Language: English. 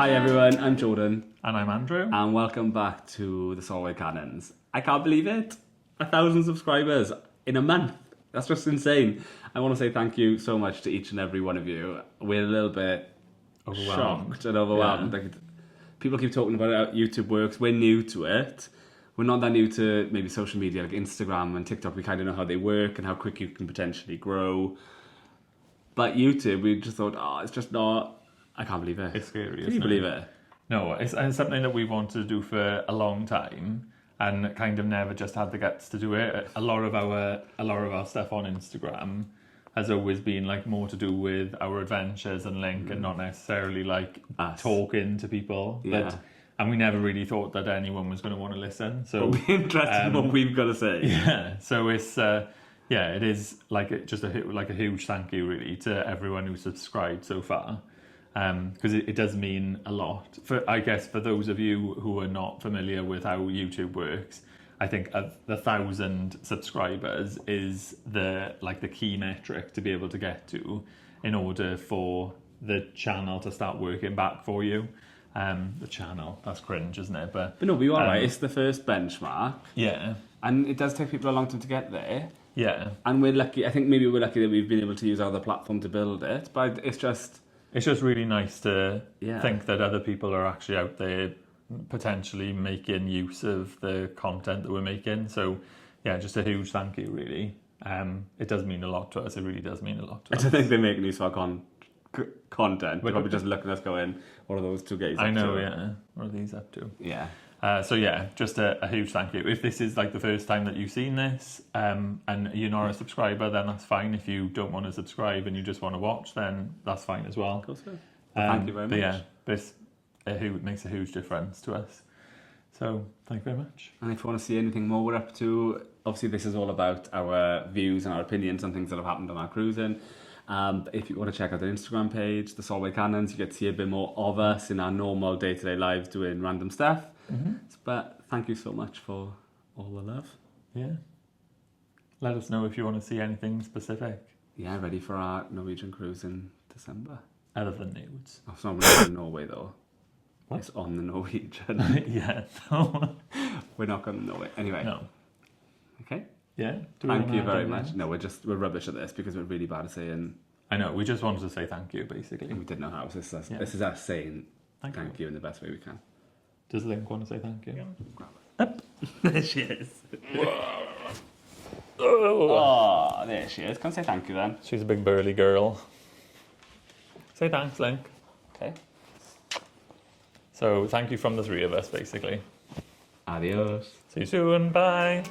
Hi everyone, I'm Jordan. And I'm Andrew. And welcome back to the Salway Cannans. I can't believe it. 1,000 subscribers in a month. That's just insane. I want to say thank you so much to each and every one of you. We're a little bit shocked and overwhelmed. Yeah. Like, people keep talking about how YouTube works. We're new to it. We're not that new to maybe social media like Instagram and TikTok. We kind of know how they work and how quick you can potentially grow. But YouTube, we just thought, it's just not... I can't believe it. It's scary, Can you believe it? No, it's something that we've wanted to do for a long time and kind of never just had the guts to do it. A lot of our stuff on Instagram has always been like more to do with our adventures and link and not necessarily like Us. Talking to people. Yeah. And we never really thought that anyone was going to want to listen. So But we're interested in what we've got to say. Yeah, so it's it is like just a huge thank you really to everyone who subscribed so far, because it does mean a lot. For those of you who are not familiar with how YouTube works, I think the 1,000 subscribers is the key metric to be able to get to in order for the channel to start working back for you. The channel, that's cringe, isn't it? But no, we are right. It's the first benchmark. Yeah. And it does take people a long time to get there. Yeah. And we're lucky. I think maybe we're lucky that we've been able to use our other platform to build it. But it's just really nice to think that other people are actually out there potentially making use of the content that we're making. So, yeah, just a huge thank you, really. It does mean a lot to us. It really does mean a lot to us. I don't think they're making use of our content. They're probably just looking at us going, what are those two guys up to? I know, yeah. What are these up to? Yeah. Just a huge thank you. If this is like the first time that you've seen this and you're not a subscriber, then that's fine. If you don't want to subscribe and you just want to watch, then that's fine as well. Of course. Thank you very much. It makes a huge difference to us. So thank you very much. And if you want to see anything more we're up to, obviously this is all about our views and our opinions on things that have happened on our cruising. If you want to check out the Instagram page, the Salway Cannans, you get to see a bit more of us in our normal day-to-day lives doing random stuff. Mm-hmm. But thank you so much for all the love. Yeah. Let us know if you want to see anything specific. Yeah, ready for our Norwegian cruise in December. Other than nudes. Oh, it's not really in Norway though. What? It's on the Norwegian. Yeah. No. We're not going to Norway. Anyway. No. Okay. Yeah. Thank you very much. No, we're rubbish at this because we're really bad at saying... I know, we just wanted to say thank you, basically. We didn't know how. This is us saying thank you in the best way we can. Does Link want to say thank you? Yeah. There she is. Oh, there she is. Come say thank you then. She's a big burly girl. Say thanks, Link. Okay. So thank you from the three of us, basically. Adios. See you soon. Bye.